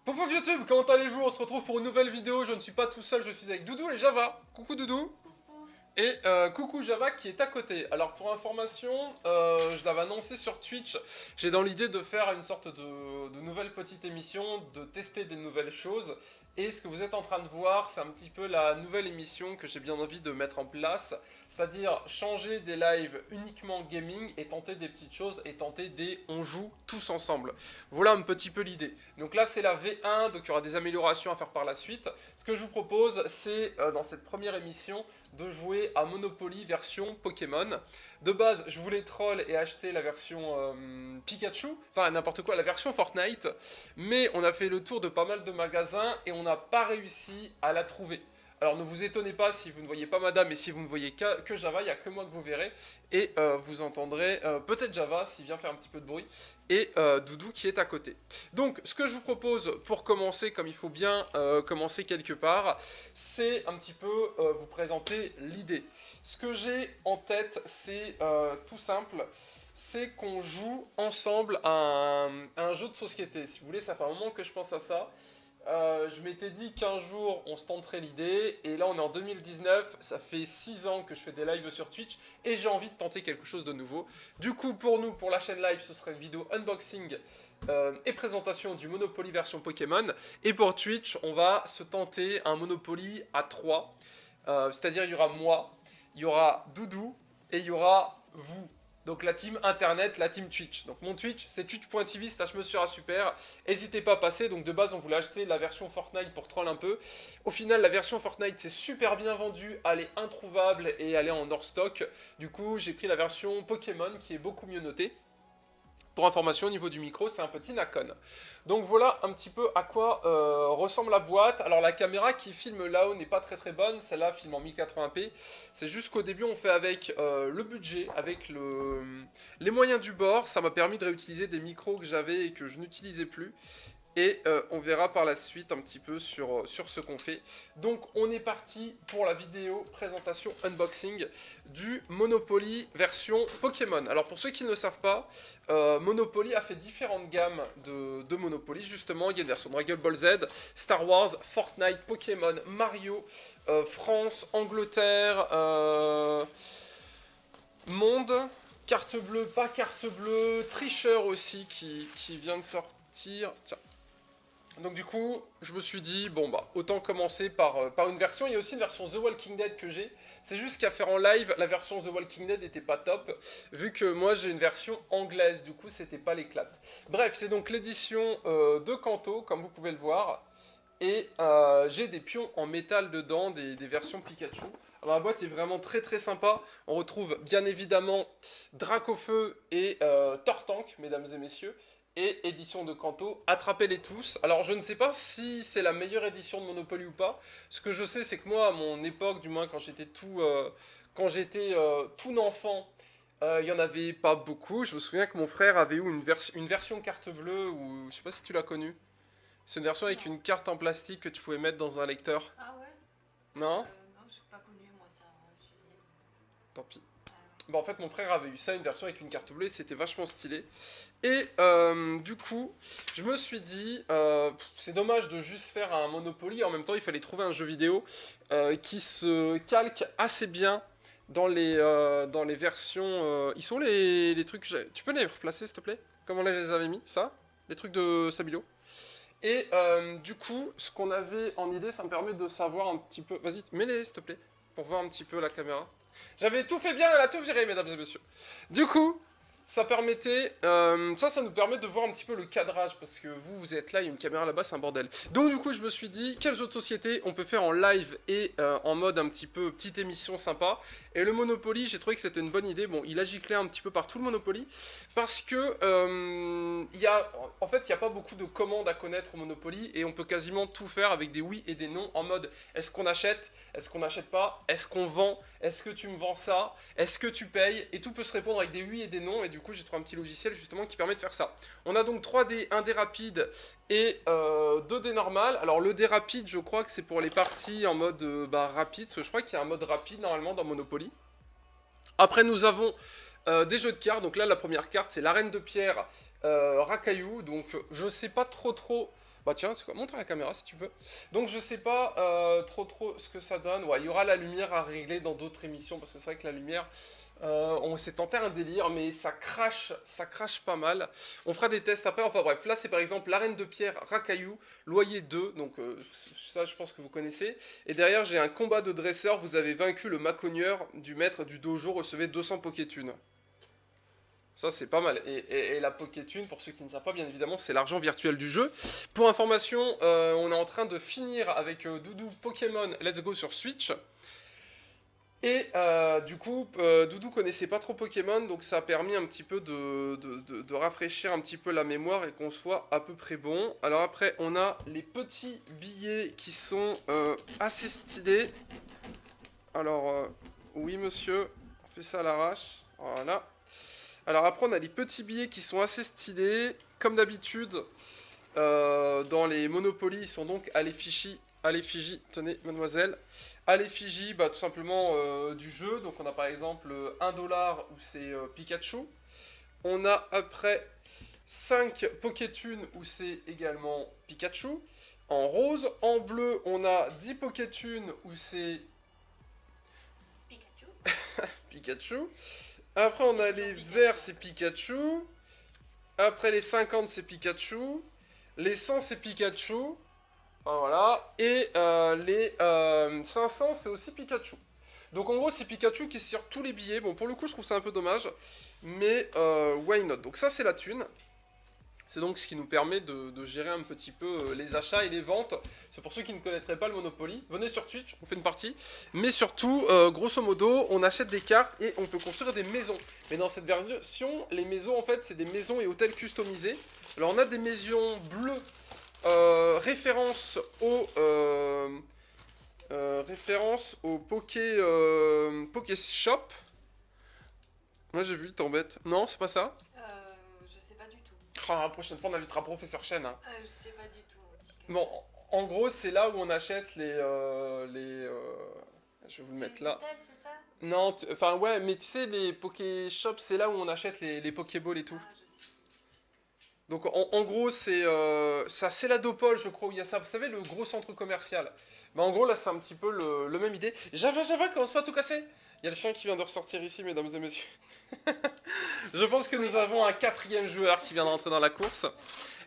Pouf YouTube, comment allez-vous? On se retrouve pour une nouvelle vidéo, je ne suis pas tout seul, je suis avec Doudou et Java. Coucou Doudou. Pouf pouf. Et coucou Java qui est à côté. Alors pour information, je l'avais annoncé sur Twitch, j'ai dans l'idée de faire une sorte de nouvelle petite émission, de tester des nouvelles choses. Et ce que vous êtes en train de voir, c'est un petit peu la nouvelle émission que j'ai bien envie de mettre en place. C'est-à-dire changer des lives uniquement gaming et tenter des petites choses et tenter des on joue tous ensemble. Voilà un petit peu l'idée. Donc là c'est la V1, donc il y aura des améliorations à faire par la suite. Ce que je vous propose, c'est dans cette première émission de jouer à Monopoly version Pokémon. De base, je voulais troll et acheter la version Pikachu, enfin n'importe quoi, la version Fortnite, mais on a fait le tour de pas mal de magasins et on n'a pas réussi à la trouver. Alors ne vous étonnez pas si vous ne voyez pas madame et si vous ne voyez que Java, il n'y a que moi que vous verrez. Et vous entendrez peut-être Java s'il vient faire un petit peu de bruit. Et Doudou qui est à côté. Donc ce que je vous propose pour commencer, comme il faut bien commencer quelque part, c'est un petit peu vous présenter l'idée. Ce que j'ai en tête, c'est tout simple. C'est qu'on joue ensemble à un jeu de société. Si vous voulez, ça fait un moment que je pense à ça. Je m'étais dit qu'un jour on se tenterait l'idée, et là on est en 2019, ça fait 6 ans que je fais des lives sur Twitch, et j'ai envie de tenter quelque chose de nouveau. Du coup pour nous, pour la chaîne live, ce serait une vidéo unboxing et présentation du Monopoly version Pokémon, et pour Twitch on va se tenter un Monopoly à 3, c'est-à-dire il y aura moi, il y aura Doudou, et il y aura vous. Donc la team internet, la team Twitch. Donc mon Twitch, c'est twitch.tv/monsieur super. N'hésitez pas à passer. Donc de base, on voulait acheter la version Fortnite pour troll un peu. Au final, la version Fortnite, c'est super bien vendue. Elle est introuvable et elle est en hors stock. Du coup, j'ai pris la version Pokémon qui est beaucoup mieux notée. Pour information, au niveau du micro, c'est un petit Nacon. Donc voilà un petit peu à quoi ressemble la boîte. Alors la caméra qui filme là-haut n'est pas très très bonne, celle-là filme en 1080p. C'est juste qu'au début on fait avec le budget, avec les moyens du bord. Ça m'a permis de réutiliser des micros que j'avais et que je n'utilisais plus. Et on verra par la suite un petit peu sur ce qu'on fait. Donc on est parti pour la vidéo présentation unboxing du Monopoly version Pokémon. Alors pour ceux qui ne le savent pas, Monopoly a fait différentes gammes de Monopoly. Justement, il y a une version Dragon Ball Z, Star Wars, Fortnite, Pokémon, Mario, France, Angleterre, Monde, carte bleue, pas carte bleue, Tricheur aussi qui vient de sortir. Tiens. Donc du coup, je me suis dit, bon bah, autant commencer par une version. Il y a aussi une version The Walking Dead que j'ai. C'est juste qu'à faire en live, la version The Walking Dead n'était pas top, vu que moi j'ai une version anglaise, du coup c'était pas l'éclate. Bref, c'est donc l'édition de Kanto, comme vous pouvez le voir. Et j'ai des pions en métal dedans, des versions Pikachu. Alors la boîte est vraiment très très sympa. On retrouve bien évidemment Dracofeu et Tortank, mesdames et messieurs. Et édition de Kanto, attrapez-les tous. Alors je ne sais pas si c'est la meilleure édition de Monopoly ou pas. Ce que je sais, c'est que moi, à mon époque, du moins quand j'étais tout enfant, il y en avait pas beaucoup. Je me souviens que mon frère avait eu une version carte bleue, ou je sais pas si tu l'as connue. C'est une version avec Non. une carte en plastique que tu pouvais mettre dans un lecteur. Ah ouais? Non? Non, j'ai pas connu moi ça. Tant pis. Ah ouais. Bah en fait mon frère avait eu ça, une version avec une carte bleue, c'était vachement stylé. Et du coup, je me suis dit, c'est dommage de juste faire un Monopoly, en même temps il fallait trouver un jeu vidéo qui se calque assez bien dans les versions... ils sont les trucs... Tu peux les replacer s'il te plaît? Comme on les avait mis, ça? Les trucs de Sabilo. Et du coup, ce qu'on avait en idée, ça me permet de savoir un petit peu... Vas-y, mets-les s'il te plaît, pour voir un petit peu la caméra. J'avais tout fait bien, elle a tout viré, mesdames et messieurs. Du coup, ça permettait... ça nous permet de voir un petit peu le cadrage, parce que vous êtes là, il y a une caméra là-bas, c'est un bordel. Donc du coup, je me suis dit, quelles autres sociétés on peut faire en live et en mode un petit peu petite émission sympa. Et le Monopoly, j'ai trouvé que c'était une bonne idée. Bon, il a giclé un petit peu partout le Monopoly, parce que en fait, il n'y a pas beaucoup de commandes à connaître au Monopoly, et on peut quasiment tout faire avec des oui et des non, en mode, est-ce qu'on achète? Est-ce qu'on n'achète pas? Est-ce qu'on vend? Est-ce que tu me vends ça? Est-ce que tu payes? Et tout peut se répondre avec des oui et des non, et du coup j'ai trouvé un petit logiciel justement qui permet de faire ça. On a donc 3 dés, un dé rapide et 2 dés normales. Alors le dé rapide, je crois que c'est pour les parties en mode rapide, parce que je crois qu'il y a un mode rapide normalement dans Monopoly. Après nous avons des jeux de cartes, donc là la première carte c'est la reine de pierre Rakayu, donc je sais pas trop Bah tiens, c'est quoi? Montre à la caméra si tu peux. Donc je sais pas trop ce que ça donne. Ouais, il y aura la lumière à régler dans d'autres émissions parce que c'est vrai que la lumière, on s'est tenté un délire, mais ça crache pas mal. On fera des tests après. Enfin bref, là c'est par exemple l'arène de pierre Racaillou, loyer 2. Donc ça, je pense que vous connaissez. Et derrière, j'ai un combat de dresseurs. Vous avez vaincu le macogneur du maître du dojo. Recevez 200 Pokétunes. Ça, c'est pas mal. Et la Pokétune, pour ceux qui ne savent pas, bien évidemment, c'est l'argent virtuel du jeu. Pour information, on est en train de finir avec Doudou Pokémon Let's Go sur Switch. Et du coup, Doudou connaissait pas trop Pokémon, donc ça a permis un petit peu de rafraîchir un petit peu la mémoire et qu'on soit à peu près bon. Alors après, on a les petits billets qui sont assez stylés. Alors, oui monsieur, on fait ça à l'arrache. Voilà. Alors après on a les petits billets qui sont assez stylés. Comme d'habitude, dans les Monopoly, ils sont donc à l'effigie, tenez mademoiselle, à l'effigie tout simplement du jeu. Donc on a par exemple 1$ où c'est Pikachu. On a après 5 Pokétunes où c'est également Pikachu. En rose, en bleu, on a 10 Pokétunes où c'est Pikachu. Pikachu. Après, on a les verts, c'est Pikachu. Après, les 50, c'est Pikachu. Les 100, c'est Pikachu. Voilà. Et les 500, c'est aussi Pikachu. Donc, en gros, c'est Pikachu qui est sur tous les billets. Bon, pour le coup, je trouve ça un peu dommage. Mais why not? Donc, ça, c'est la thune. C'est donc ce qui nous permet de gérer un petit peu les achats et les ventes. C'est pour ceux qui ne connaîtraient pas le Monopoly. Venez sur Twitch, on fait une partie. Mais surtout, grosso modo, on achète des cartes et on peut construire des maisons. Mais dans cette version, les maisons, en fait, c'est des maisons et hôtels customisés. Alors, on a des maisons bleues, référence au Poké Shop. Moi, j'ai vu, t'embête. Non, c'est pas ça? Je sais pas du tout. Oh, la prochaine fois, on invitera Professeur Chen. Hein. Je sais pas du tout. Bon, en gros, c'est là où on achète je vais vous le mettre là. Hôtels, c'est ça? Non, enfin ouais, mais tu sais, les Poké Shops, c'est là où on achète les Pokéballs et tout. Ah, je sais. Donc en gros, c'est à Céladopol, je crois, où il y a ça. Vous savez, le gros centre commercial. Bah en gros, là, c'est un petit peu le même idée. Java, commence pas à tout casser. Il y a le chien qui vient de ressortir ici, mesdames et messieurs. Je pense que nous avons un quatrième joueur qui vient de rentrer dans la course.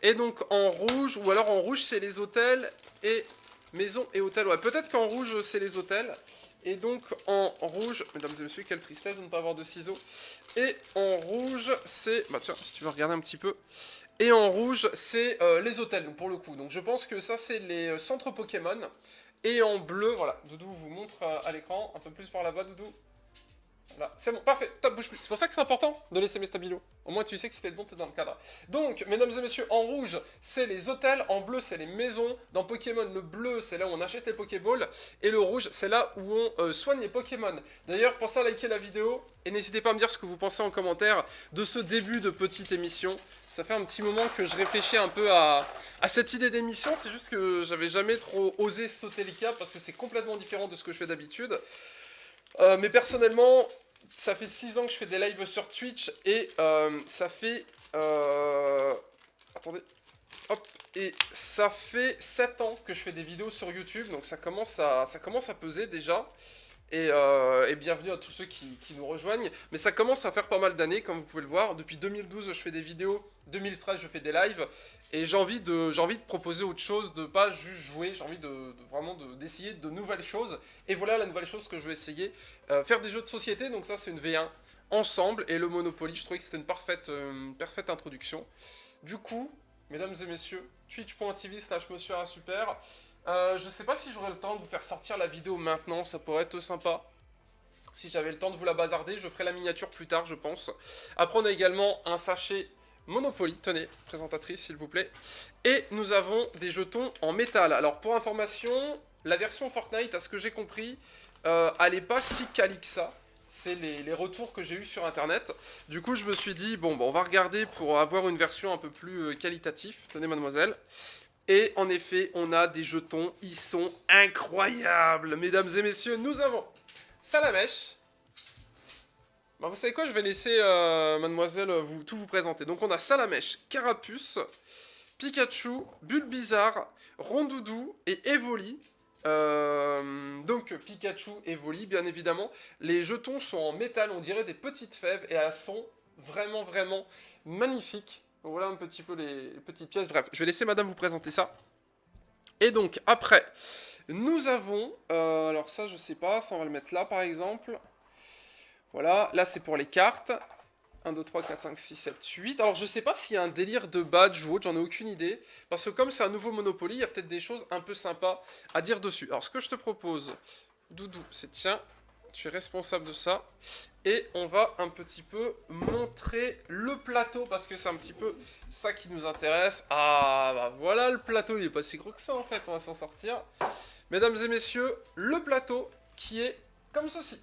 Et donc en rouge, ou alors en rouge c'est les hôtels et maisons et hôtels. Ouais, peut-être qu'en rouge c'est les hôtels. Et donc en rouge, mesdames et messieurs, quelle tristesse de ne pas avoir de ciseaux. Et en rouge c'est, bah tiens, si tu veux regarder un petit peu. Et en rouge c'est les hôtels, donc pour le coup. Donc je pense que ça c'est les centres Pokémon. Et en bleu, voilà, Doudou vous montre à l'écran, un peu plus par là-bas, Doudou. Voilà, c'est bon, parfait, top, bouge plus. C'est pour ça que c'est important de laisser mes stabilos. Au moins tu sais que si t'es bon, t'es dans le cadre. Donc, mesdames et messieurs, en rouge, c'est les hôtels, en bleu, c'est les maisons. Dans Pokémon, le bleu, c'est là où on achète les Pokéballs. Et le rouge, c'est là où on soigne les Pokémon. D'ailleurs, pensez à liker la vidéo. Et n'hésitez pas à me dire ce que vous pensez en commentaire de ce début de petite émission. Ça fait un petit moment que je réfléchis un peu à cette idée d'émission. C'est juste que j'avais jamais trop osé sauter les cap parce que c'est complètement différent de ce que je fais d'habitude. Mais personnellement, ça fait 6 ans que je fais des lives sur Twitch et ça fait... attendez. Hop. Et ça fait 7 ans que je fais des vidéos sur YouTube, donc ça commence à peser déjà. Et bienvenue à tous ceux qui nous rejoignent. Mais ça commence à faire pas mal d'années, comme vous pouvez le voir. Depuis 2012, je fais des vidéos. 2013, je fais des lives. Et j'ai envie de proposer autre chose, de pas juste jouer. J'ai envie vraiment d'essayer de nouvelles choses. Et voilà la nouvelle chose que je vais essayer. Faire des jeux de société, donc ça c'est une V1 ensemble. Et le Monopoly, je trouvais que c'était une parfaite introduction. Du coup, mesdames et messieurs, twitch.tv/monsieur-super. Je sais pas si j'aurai le temps de vous faire sortir la vidéo maintenant, ça pourrait être sympa. Si j'avais le temps de vous la bazarder, je ferai la miniature plus tard, je pense. Après, on a également un sachet Monopoly. Tenez, présentatrice, s'il vous plaît. Et nous avons des jetons en métal. Alors, pour information, la version Fortnite, à ce que j'ai compris, elle n'est pas si quali que ça. C'est les retours que j'ai eu sur internet. Du coup, je me suis dit, bon, on va regarder pour avoir une version un peu plus qualitative. Tenez, mademoiselle. Et en effet, on a des jetons, ils sont incroyables. Mesdames et messieurs, nous avons Salamèche. Bah, vous savez quoi, je vais laisser mademoiselle tout vous présenter. Donc on a Salamèche, Carapuce, Pikachu, Bulbizarre, Rondoudou et Evoli. Donc Pikachu, Evoli, bien évidemment. Les jetons sont en métal, on dirait des petites fèves et elles sont vraiment, vraiment magnifiques. Voilà un petit peu les petites pièces. Bref, je vais laisser madame vous présenter ça. Et donc, après, nous avons... alors ça, je sais pas, ça on va le mettre là, par exemple. Voilà, là c'est pour les cartes. 1, 2, 3, 4, 5, 6, 7, 8. Alors je sais pas s'il y a un délire de badge ou autre, j'en ai aucune idée. Parce que comme c'est un nouveau Monopoly, il y a peut-être des choses un peu sympas à dire dessus. Alors ce que je te propose, Doudou, c'est tiens, tu es responsable de ça. Et on va un petit peu montrer le plateau, parce que c'est un petit peu ça qui nous intéresse. Ah, bah voilà le plateau, il est pas si gros que ça en fait, on va s'en sortir. Mesdames et messieurs, le plateau qui est comme ceci.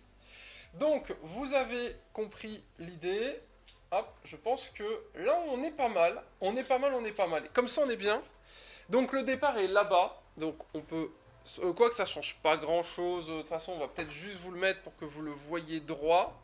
Donc, vous avez compris l'idée. Hop, je pense que là, on est pas mal. On est pas mal, on est pas mal. Comme ça, on est bien. Donc, le départ est là-bas. Donc, on peut... Quoi que ça change pas grand-chose. De toute façon, on va peut-être juste vous le mettre pour que vous le voyez droit.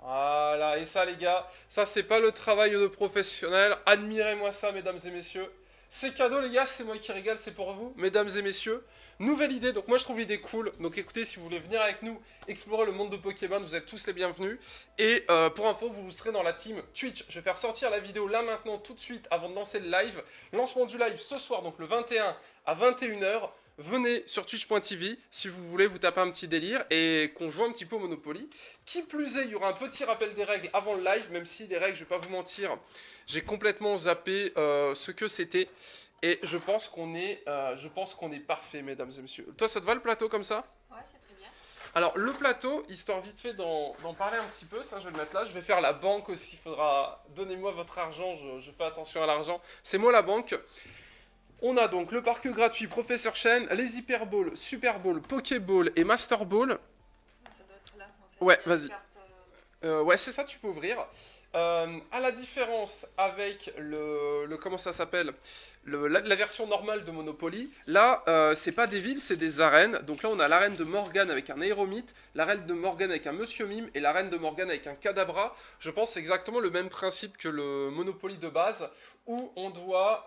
Voilà, et ça, les gars, ça, c'est pas le travail de professionnel. Admirez-moi ça, mesdames et messieurs. C'est cadeau, les gars, c'est moi qui régale, c'est pour vous, mesdames et messieurs. Nouvelle idée, donc moi je trouve l'idée cool. Donc écoutez, si vous voulez venir avec nous explorer le monde de Pokémon, vous êtes tous les bienvenus. Et pour info, vous serez dans la team Twitch. Je vais faire sortir la vidéo là maintenant, tout de suite, avant de lancer le live. Lancement du live ce soir, donc le 21 à 21h. Venez sur twitch.tv si vous voulez vous taper un petit délire et qu'on joue un petit peu au Monopoly. Qui plus est, il y aura un petit rappel des règles avant le live, même si les règles, je vais pas vous mentir, j'ai complètement zappé ce que c'était. Et je pense qu'on est parfait, mesdames et messieurs. Toi, ça te va le plateau comme ça? Ouais, c'est très bien. Alors, le plateau, histoire vite fait d'en parler un petit peu, ça je vais le mettre là. Je vais faire la banque aussi, il faudra... Donnez-moi votre argent, je fais attention à l'argent. C'est moi la banque. On a donc le parcours gratuit Professeur Chen, les Hyper Balls, Super Balls, Pokéball et Master Ball. Ça doit être là, en fait. Ouais, Il y a vas-y. une carte, Ouais, c'est ça, tu peux ouvrir. À la différence avec comment ça s'appelle, la version normale de Monopoly, là, c'est pas des villes, c'est des arènes. Donc là, on a l'arène de Morgane avec un Aéromite, l'arène de Morgane avec un Monsieur Mime et l'arène de Morgane avec un Kadabra. Je pense que c'est exactement le même principe que le Monopoly de base, où on doit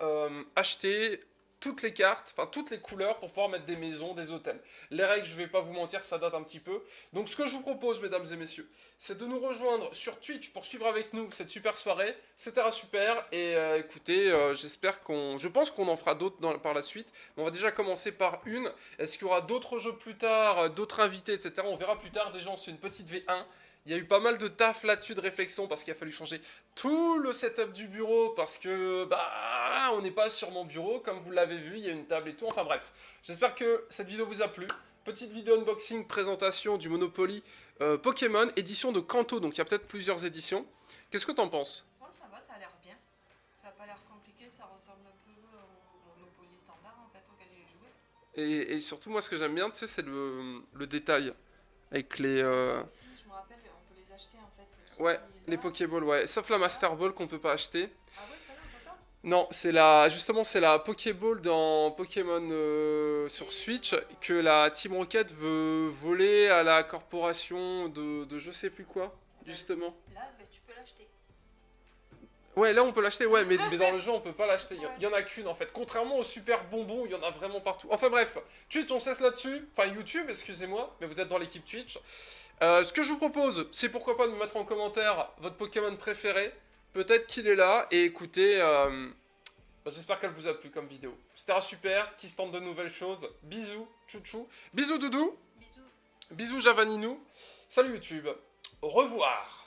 acheter toutes les cartes, enfin toutes les couleurs pour pouvoir mettre des maisons, des hôtels. Les règles, je vais pas vous mentir, ça date un petit peu. Donc ce que je vous propose, mesdames et messieurs, c'est de nous rejoindre sur Twitch pour suivre avec nous cette super soirée. C'était un super et écoutez, j'espère je pense qu'on en fera d'autres par la suite. Mais on va déjà commencer par une. Est-ce qu'il y aura d'autres jeux plus tard, d'autres invités, etc. On verra plus tard. Déjà, on fait une petite V1. Il y a eu pas mal de taf là-dessus, de réflexion, parce qu'il a fallu changer tout le setup du bureau, parce que, bah, on n'est pas sur mon bureau, comme vous l'avez vu, il y a une table et tout, enfin bref. J'espère que cette vidéo vous a plu. Petite vidéo unboxing, présentation du Monopoly Pokémon, édition de Kanto, donc il y a peut-être plusieurs éditions. Qu'est-ce que t'en penses? Oh, ça va, ça a l'air bien. Ça a pas l'air compliqué, ça ressemble un peu au Monopoly standard, en fait, auquel j'ai joué. Et surtout, moi, ce que j'aime bien, tu sais, c'est le détail, avec les... Ça aussi, je me rappelle, on peut les acheter, en fait. tout Ouais, ce qui est les là. Pokéballs, ouais. Sauf la Master Ball qu'on peut pas acheter. Ah ouais, celle-là, on peut pas. Non, justement, c'est la Pokéball dans Pokémon sur Switch que la Team Rocket veut voler à la corporation de je sais plus quoi, justement. Là, ben, tu peux l'acheter. Ouais, là on peut l'acheter, ouais, mais dans le jeu on peut pas l'acheter. Il y en a qu'une en fait. Contrairement aux super bonbons, il y en a vraiment partout. Enfin bref, Twitch on cesse là-dessus. Enfin YouTube, excusez-moi, mais vous êtes dans l'équipe Twitch. Ce que je vous propose, c'est pourquoi pas de me mettre en commentaire votre Pokémon préféré. Peut-être qu'il est là. Et écoutez, j'espère qu'elle vous a plu comme vidéo. C'était un super, qui se tente de nouvelles choses. Bisous, chouchou. Bisous Doudou. Bisous. Bisous Javaninou. Salut YouTube. Au revoir.